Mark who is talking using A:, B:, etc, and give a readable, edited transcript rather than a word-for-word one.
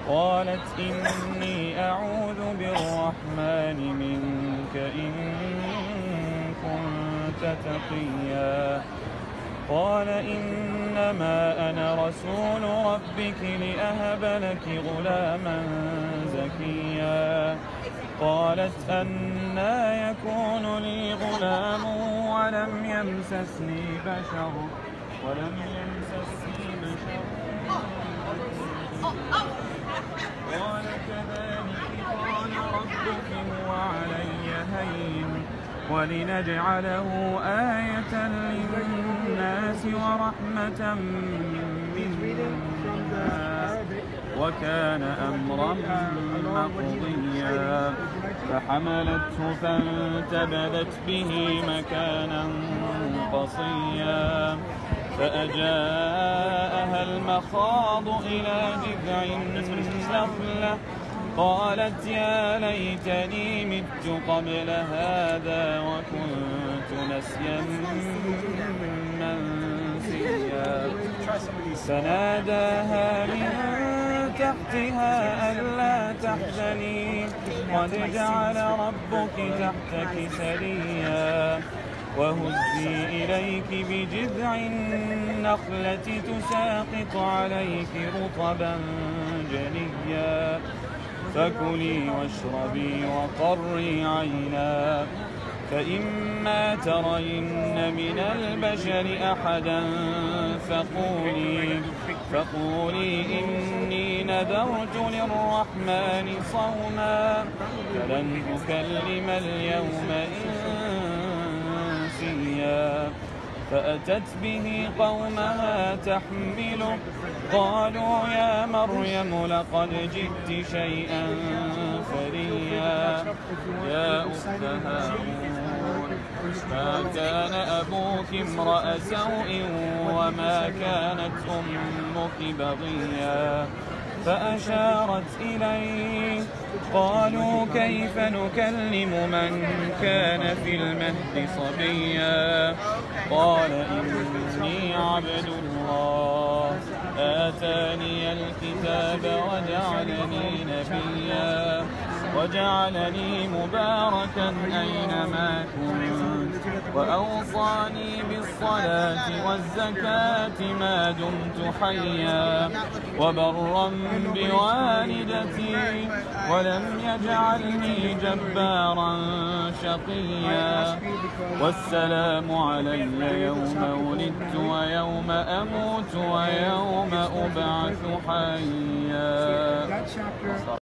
A: قالت إني أعوذ بالرحمن منك إن كنت تقيا. قال إنما أنا رسول ربك لأهب لك غلاما زكيا. قالت أنى يكون لي غلام ولم يمسسني بشر قال كذلك قال ربك هو علي هين ولنجعله آية للناس ورحمة منا وكان أمرا مقضيا. فحملته فانتبذت به مكانا قصيا. فأجاءها المخاض إلى جذع النخلة قالت يا ليتني مت قبل هذا وكنت نسيا منسيا. فناداها من تحتها ألا تحزني قد جعل ربك تحتك سريا. وهزي إليك بجذع النخلة تساقط عليك رطبا جنيا. فكلي واشربي وقري عينا فإما ترين من البشر أحدا فقولي إني نذرت للرحمن صوما فلن أكلم اليوم إنسيا. فأتت به قومها تحمله قالوا يا مريم لقد جئت شيئا فريا. يا أخت هارون ما كان أبوك امرأ سوء وما كانت أمك بغيا. فأشارت إليه قالوا كيف نكلم من كان في المهد صبيا. قال إني عبد الله آتاني الكتاب وجعلني نبيا وجعلني مباركا أينما كنت وأوصاني بالصلاة والزكاة ما دمت حيا وبرا بوالدتي ولم يجعلني جبارا شقيا. والسلام علي يوم ولدت ويوم أموت ويوم أبعث حيا.